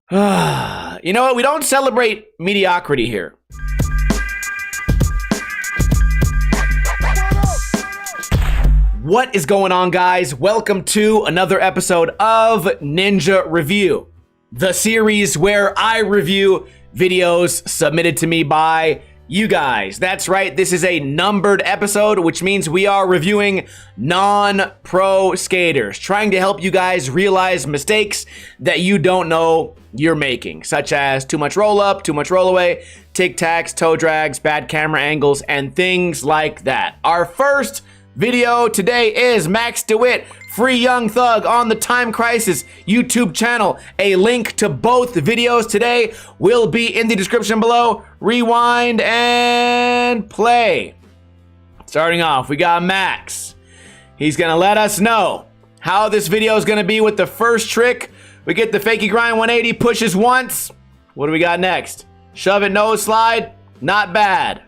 You know what? We don't celebrate mediocrity here. What is going on, guys? Welcome to another episode of Ninja Review, the series where I review videos submitted to me by you guys. That's right, this is a numbered episode, which means we are reviewing non-pro skaters, trying to help you guys realize mistakes that you don't know you're making, such as too much roll up, too much roll away, tic-tacs, toe drags, bad camera angles, and things like that. Our first video today is Max DeWitt, Free Young Thug on the Time Crisis YouTube channel. A link to both videos today will be in the description below. Rewind and play. Starting off, we got Max. He's gonna let us know how this video is gonna be with the first trick. We get the fakie grind 180, pushes once. What do we got next? Shove it, nose slide, not bad.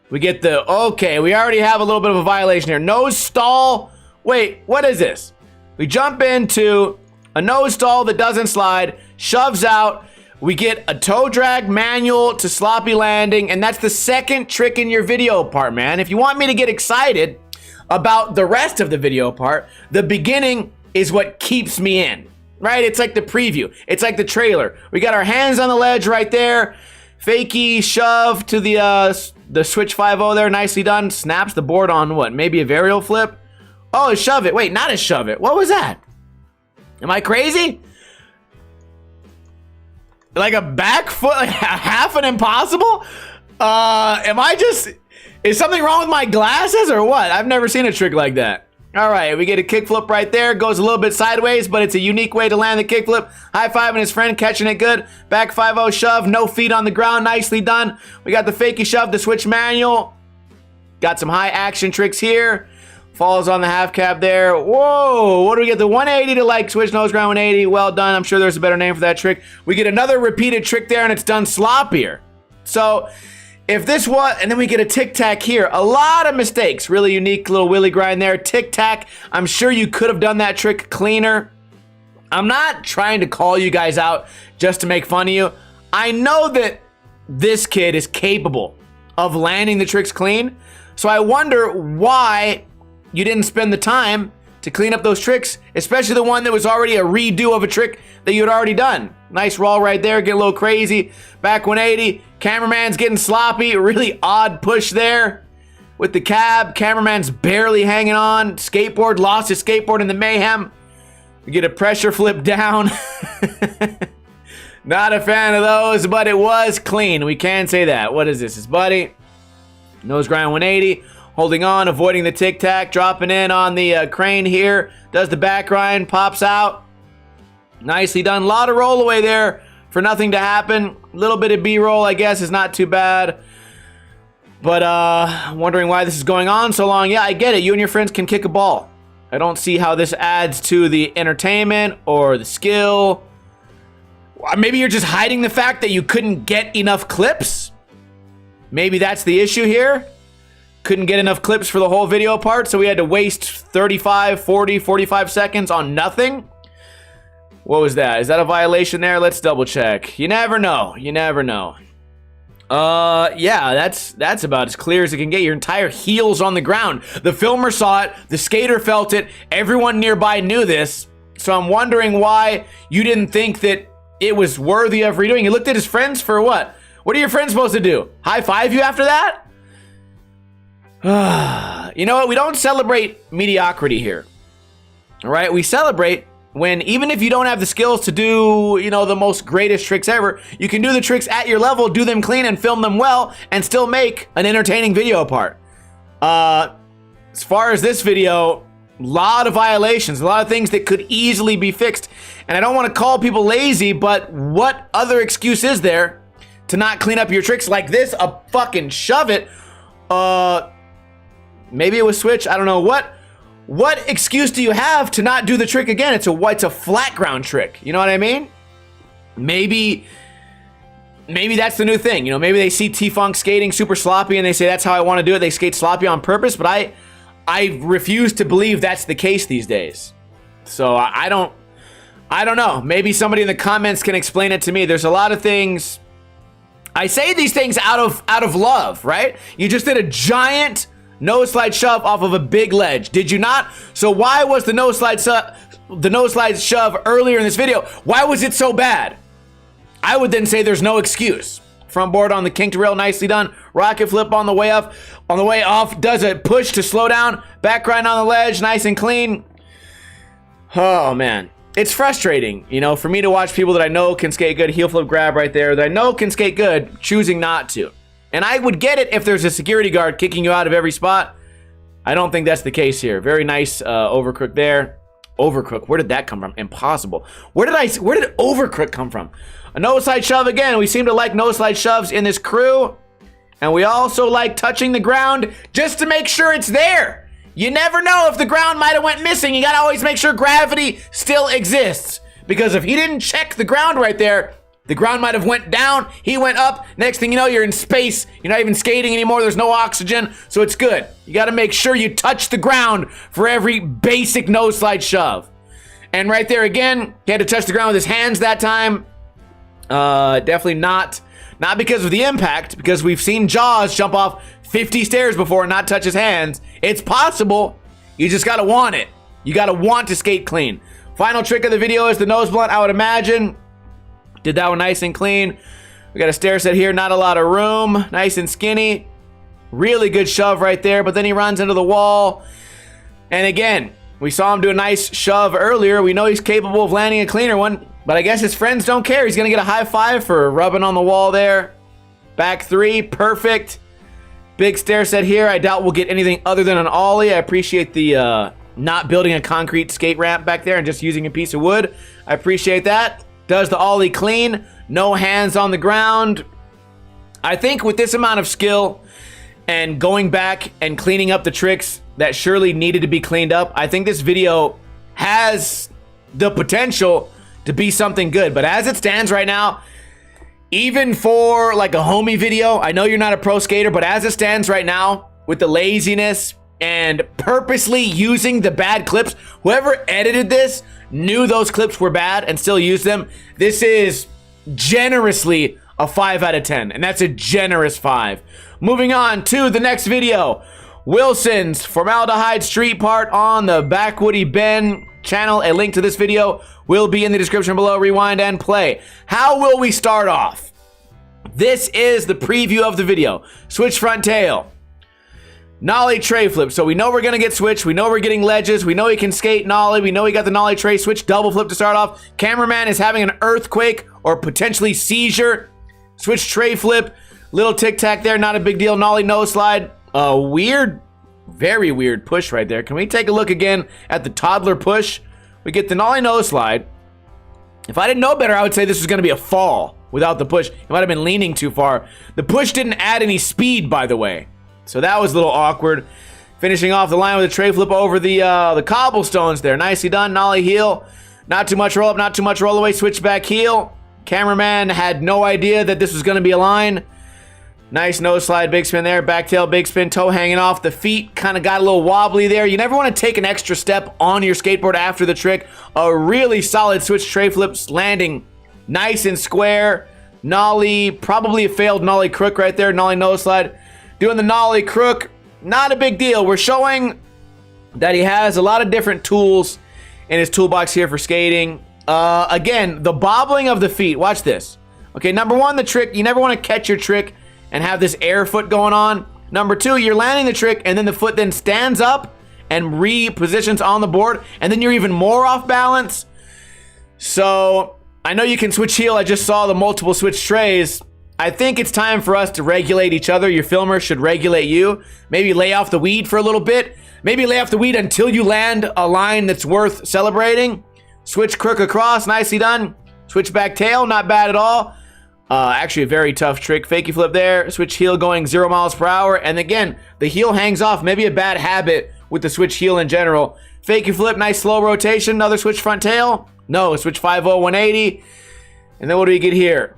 We get the, okay, we already have a little bit of a violation here. Nose stall. Wait, what is this? We jump into a nose stall that doesn't slide, shoves out. We get a toe drag manual to sloppy landing, and that's the second trick in your video part, man. If you want me to get excited about the rest of the video part, the beginning is what keeps me in, right? It's like the preview. It's like the trailer. We got our hands on the ledge right there. Fakie shove to the switch 5-0 there, nicely done. Snaps the board on what? Maybe a varial flip? Oh, a shove it. Wait, not a shove it. What was that? Am I crazy? Like a back foot, like half an impossible? Is something wrong with my glasses or what? I've never seen a trick like that. All right, we get a kickflip right there. Goes a little bit sideways, but it's a unique way to land the kickflip. High-fiving his friend, catching it good. Back 5-0 shove, no feet on the ground, nicely done. We got the fakie shove, the switch manual. Got some high action tricks here. Falls on the half cab there. Whoa, what do we get? The 180 to like switch nose ground 180. Well done, I'm sure there's a better name for that trick. We get another repeated trick there, and it's done sloppier. So, if this was, and then we get a tic-tac here. A lot of mistakes. Really unique little wheelie grind there. Tic-tac. I'm sure you could have done that trick cleaner. I'm not trying to call you guys out just to make fun of you. I know that this kid is capable of landing the tricks clean. So I wonder why you didn't spend the time to clean up those tricks, especially the one that was already a redo of a trick that you had already done. Nice roll right there, get a little crazy. Back 180, cameraman's getting sloppy, really odd push there. With the cab, cameraman's barely hanging on. Skateboard, lost his skateboard in the mayhem. We get a pressure flip down. Not a fan of those, but it was clean. We can say that. What is this? His buddy. Nose grind 180. Holding on, avoiding the tic-tac, dropping in on the crane here. Does the back grind, pops out. Nicely done. A lot of roll away there for nothing to happen. A little bit of B-roll, I guess, is not too bad. But wondering why this is going on so long. Yeah, I get it. You and your friends can kick a ball. I don't see how this adds to the entertainment or the skill. Maybe you're just hiding the fact that you couldn't get enough clips. Maybe that's the issue here. Couldn't get enough clips for the whole video part, so we had to waste 35, 40, 45 seconds on nothing. What was that? Is that a violation there? Let's double check. You never know. You never know. Yeah, that's about as clear as it can get. Your entire heel's on the ground. The filmer saw it. The skater felt it. Everyone nearby knew this. So I'm wondering why you didn't think that it was worthy of redoing. You looked at his friends for what? What are your friends supposed to do? High five you after that? You know what? We don't celebrate mediocrity here. All right? We celebrate when, even if you don't have the skills to do, you know, the most greatest tricks ever, you can do the tricks at your level, do them clean and film them well, and still make an entertaining video part. As far as this video, a lot of violations, a lot of things that could easily be fixed. And I don't want to call people lazy, but what other excuse is there to not clean up your tricks like this? A fucking shove it. Maybe it was switch. I don't know. What excuse do you have to not do the trick again? It's a flat ground trick. You know what I mean? Maybe that's the new thing. You know, maybe they see T-Funk skating super sloppy and they say that's how I want to do it. They skate sloppy on purpose, but I refuse to believe that's the case these days. So I don't I don't know. Maybe somebody in the comments can explain it to me. There's a lot of things. I say these things out of love, right? You just did a giant nose slide shove off of a big ledge, did you not? So why was the nose slide shove earlier in this video? Why was it so bad? I would then say there's no excuse. Front board on the kinked rail, nicely done. Rocket flip on the way up, on the way off, does a push to slow down. Back grind on the ledge, nice and clean. Oh man, it's frustrating, you know, for me to watch people that I know can skate good, heel flip grab right there, that I know can skate good, choosing not to. And I would get it if there's a security guard kicking you out of every spot. I don't think that's the case here. Very nice overcrook there. Overcrook, where did that come from? Impossible. Where did overcrook come from? A nose slide shove again. We seem to like nose slide shoves in this crew. And we also like touching the ground just to make sure it's there. You never know if the ground might have went missing. You gotta always make sure gravity still exists. Because if he didn't check the ground right there, the ground might have went down, he went up. Next thing you know, you're in space. You're not even skating anymore. There's no oxygen, so it's good. You gotta make sure you touch the ground for every basic nose slide shove. And right there again, he had to touch the ground with his hands that time. Definitely not because of the impact, because we've seen Jaws jump off 50 stairs before and not touch his hands. It's possible. You just gotta want it. You gotta want to skate clean. Final trick of the video is the nose blunt, I would imagine. Did that one nice and clean. We got a stair set here, not a lot of room. Nice and skinny. Really good shove right there, but then he runs into the wall. And again, we saw him do a nice shove earlier. We know he's capable of landing a cleaner one, but I guess his friends don't care. He's gonna get a high five for rubbing on the wall there. Back three, perfect. Big stair set here. I doubt we'll get anything other than an ollie. I appreciate the not building a concrete skate ramp back there and just using a piece of wood. I appreciate that. Does the ollie clean, no hands on the ground. I think with this amount of skill and going back and cleaning up the tricks that surely needed to be cleaned up, I think this video has the potential to be something good. But as it stands right now, even for like a homie video, I know you're not a pro skater, but as it stands right now, with the laziness and purposely using the bad clips, whoever edited this knew those clips were bad and still used them. This is generously a 5 out of 10, and that's a generous 5. Moving on to the next video. Wilson's formaldehyde street part on the Backwoody Bend channel. A link to this video will be in the description below. Rewind and play. How will we start off? This is the preview of the video. Switch front tail. Nollie tray flip. So we know we're going to get switch. We know we're getting ledges. We know he can skate nollie. We know he got the nollie tray switch double flip to start off. Cameraman is having an earthquake or potentially seizure. Switch tray flip. Little tic tac there. Not a big deal. Nollie nose slide. Weird, very weird push right there. Can we take a look again at the toddler push? We get the nollie nose slide. If I didn't know better, I would say this was going to be a fall without the push. It might have been leaning too far. The push didn't add any speed, by the way. So that was a little awkward. Finishing off the line with a tray flip over the cobblestones there. Nicely done. Nollie heel. Not too much roll up, not too much roll away. Switch back heel. Cameraman had no idea that this was going to be a line. Nice nose slide, big spin there. Back tail, big spin, toe hanging off. The feet kind of got a little wobbly there. You never want to take an extra step on your skateboard after the trick. A really solid switch tray flips, landing nice and square. Nollie, probably a failed nollie crook right there. Nollie nose slide. Doing the nollie crook, not a big deal. We're showing that he has a lot of different tools in his toolbox here for skating. Again, the bobbling of the feet. Watch this. Okay, number one, the trick. You never want to catch your trick and have this air foot going on. Number two, you're landing the trick and then the foot then stands up and repositions on the board, and then you're even more off balance. So I know you can switch heel. I just saw the multiple switch trays. I think it's time for us to regulate each other. Your filmer should regulate you. Maybe lay off the weed for a little bit. Maybe lay off the weed until you land a line that's worth celebrating. Switch crook across, nicely done. Switch back tail, not bad at all. Actually a very tough trick. Fakey flip there. Switch heel going 0 miles per hour. And again, the heel hangs off. Maybe a bad habit with the switch heel in general. Fakey flip, nice slow rotation. Another switch front tail. No, switch 5-0, 180. And then what do we get here?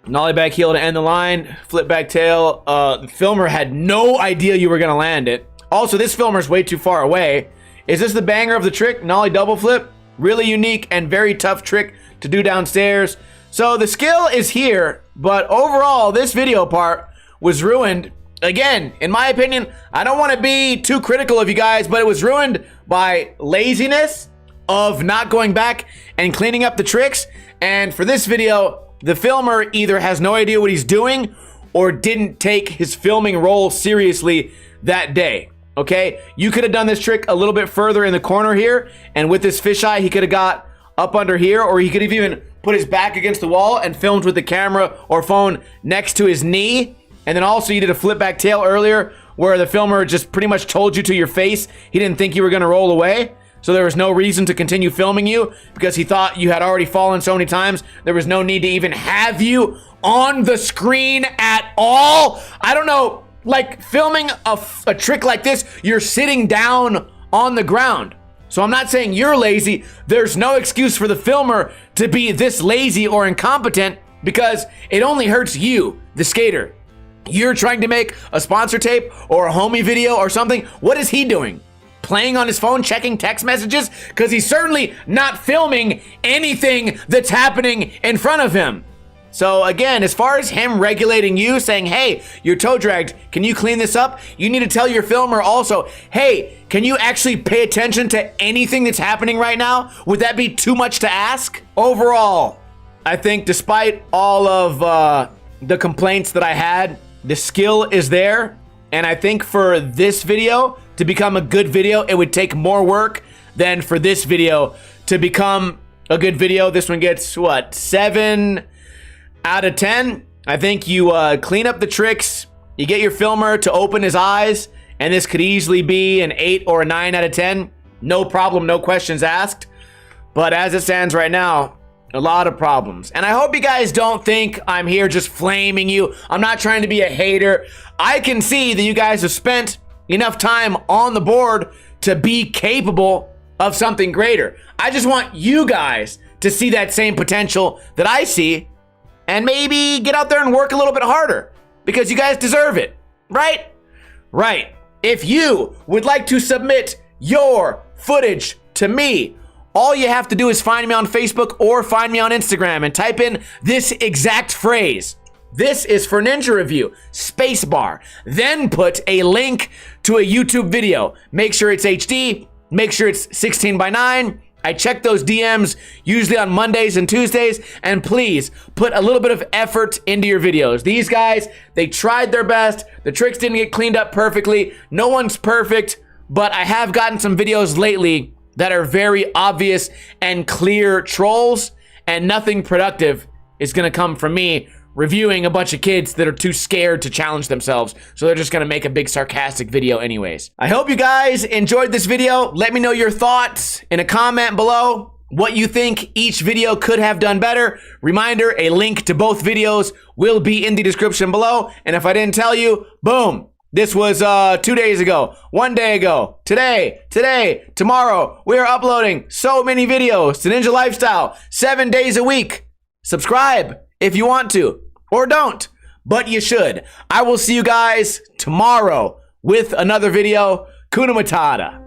Nollie back heel to end the line. Flip back tail. The filmer had no idea you were going to land it. Also, this filmer's way too far away. Is this the banger of the trick? Nollie double flip. Really unique and very tough trick to do downstairs. So the skill is here, but overall, this video part was ruined. Again, in my opinion, I don't want to be too critical of you guys, but it was ruined by laziness of not going back and cleaning up the tricks. And for this video, the filmer either has no idea what he's doing or didn't take his filming role seriously that day. Okay, you could have done this trick a little bit further in the corner here, and with this fisheye, he could have got up under here, or he could have even put his back against the wall and filmed with the camera or phone next to his knee. And then also you did a flip back tail earlier where the filmer just pretty much told you to your face he didn't think you were going to roll away. So there was no reason to continue filming you because he thought you had already fallen so many times. There was no need to even have you on the screen at all. I don't know, like filming a trick like this, you're sitting down on the ground. So I'm not saying you're lazy. There's no excuse for the filmer to be this lazy or incompetent because it only hurts you, the skater. You're trying to make a sponsor tape or a homie video or something. What is he doing? Playing on his phone, checking text messages? Because he's certainly not filming anything that's happening in front of him. So again, as far as him regulating you, saying, hey, you're toe dragged, can you clean this up? You need to tell your filmer also, hey, can you actually pay attention to anything that's happening right now? Would that be too much to ask? Overall, I think despite all of the complaints that I had, the skill is there. And I think for this video to become a good video, it would take more work than for this video to become a good video. This one gets, what, 7 out of 10. I think you clean up the tricks, you get your filmer to open his eyes, and this could easily be an 8 or a 9 out of 10. No problem, no questions asked. But as it stands right now, a lot of problems. And I hope you guys don't think I'm here just flaming you. I'm not trying to be a hater. I can see that you guys have spent enough time on the board to be capable of something greater. I just want you guys to see that same potential that I see and maybe get out there and work a little bit harder because you guys deserve it, right? Right. If you would like to submit your footage to me, all you have to do is find me on Facebook or find me on Instagram and type in this exact phrase. This is for Ninja Review, spacebar. Then put a link to a YouTube video. Make sure it's HD, make sure it's 16:9. I check those DMs usually on Mondays and Tuesdays, and please put a little bit of effort into your videos. These guys, they tried their best. The tricks didn't get cleaned up perfectly. No one's perfect, but I have gotten some videos lately that are very obvious and clear trolls, and nothing productive is gonna come from me reviewing a bunch of kids that are too scared to challenge themselves, so they're just gonna make a big sarcastic video anyways. I hope you guys enjoyed this video. Let me know your thoughts in a comment below, what you think each video could have done better. Reminder, a link to both videos will be in the description below, and if I didn't tell you, boom. This was 2 days ago, 1 day ago, today, tomorrow. We are uploading so many videos to Ninja Lifestyle, 7 days a week. Subscribe if you want to, or don't, but you should. I will see you guys tomorrow with another video. Kuna Matata.